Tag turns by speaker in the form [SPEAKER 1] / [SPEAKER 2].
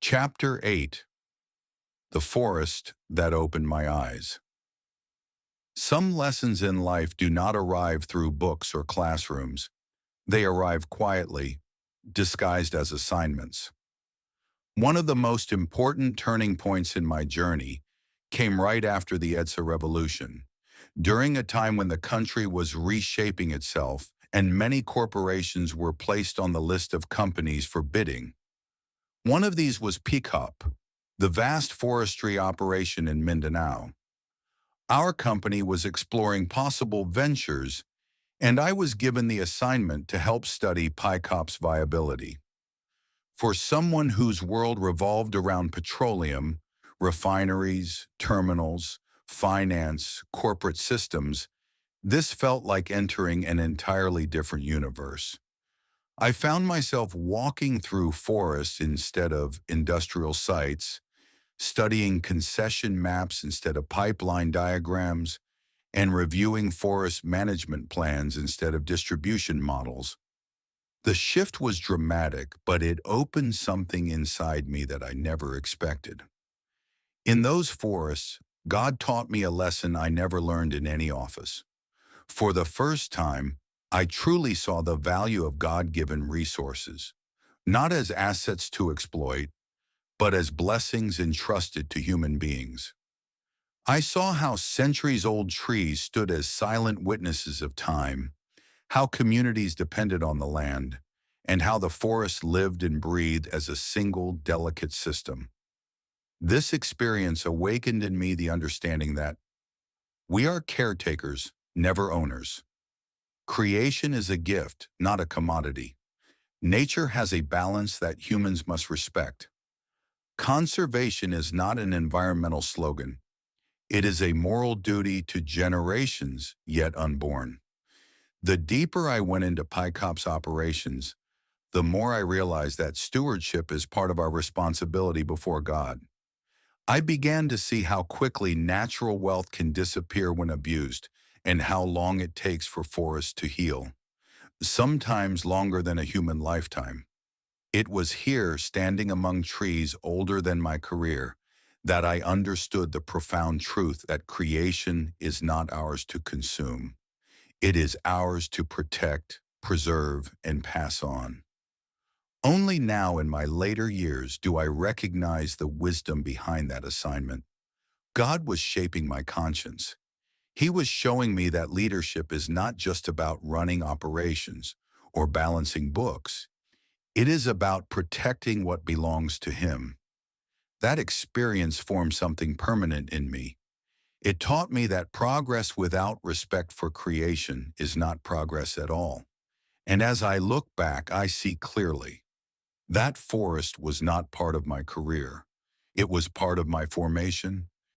[SPEAKER 1] Chapter 8. The Forest That Opened My Eyes. Some lessons in life do not arrive through books or classrooms. They arrive quietly, disguised as assignments. One of the most important turning points in my journey came right after the EDSA revolution, during a time when the country was reshaping itself and many corporations were placed on the list of companies for bidding. One of these was PCOP, the vast forestry operation in Mindanao. Our company was exploring possible ventures, and I was given the assignment to help study PICOP's viability. For someone whose world revolved around petroleum, refineries, terminals, finance, corporate systems, this felt like entering an entirely different universe. I found myself walking through forests instead of industrial sites, studying concession maps instead of pipeline diagrams, and reviewing forest management plans instead of distribution models. The shift was dramatic, but it opened something inside me that I never expected. In those forests, God taught me a lesson I never learned in any office. For the first time, I truly saw the value of God-given resources, not as assets to exploit, but as blessings entrusted to human beings. I saw how centuries-old trees stood as silent witnesses of time, how communities depended on the land, and how the forest lived and breathed as a single delicate system. This experience awakened in me the understanding that we are caretakers, never owners. Creation is a gift, not a commodity. Nature has a balance that humans must respect. Conservation is not an environmental slogan. It is a moral duty to generations yet unborn. The deeper I went into PICOP's operations, the more I realized that stewardship is part of our responsibility before God. I began to see how quickly natural wealth can disappear when abused, and how long it takes for forests to heal, sometimes longer than a human lifetime. It was here, standing among trees older than my career, that I understood the profound truth that creation is not ours to consume. It is ours to protect, preserve, and pass on. Only now in my later years do I recognize the wisdom behind that assignment. God was shaping my conscience. He was showing me that leadership is not just about running operations or balancing books. It is about protecting what belongs to Him. That experience formed something permanent in me. It taught me that progress without respect for creation is not progress at all. And as I look back, I see clearly. That forest was not part of my career. It was part of my formation,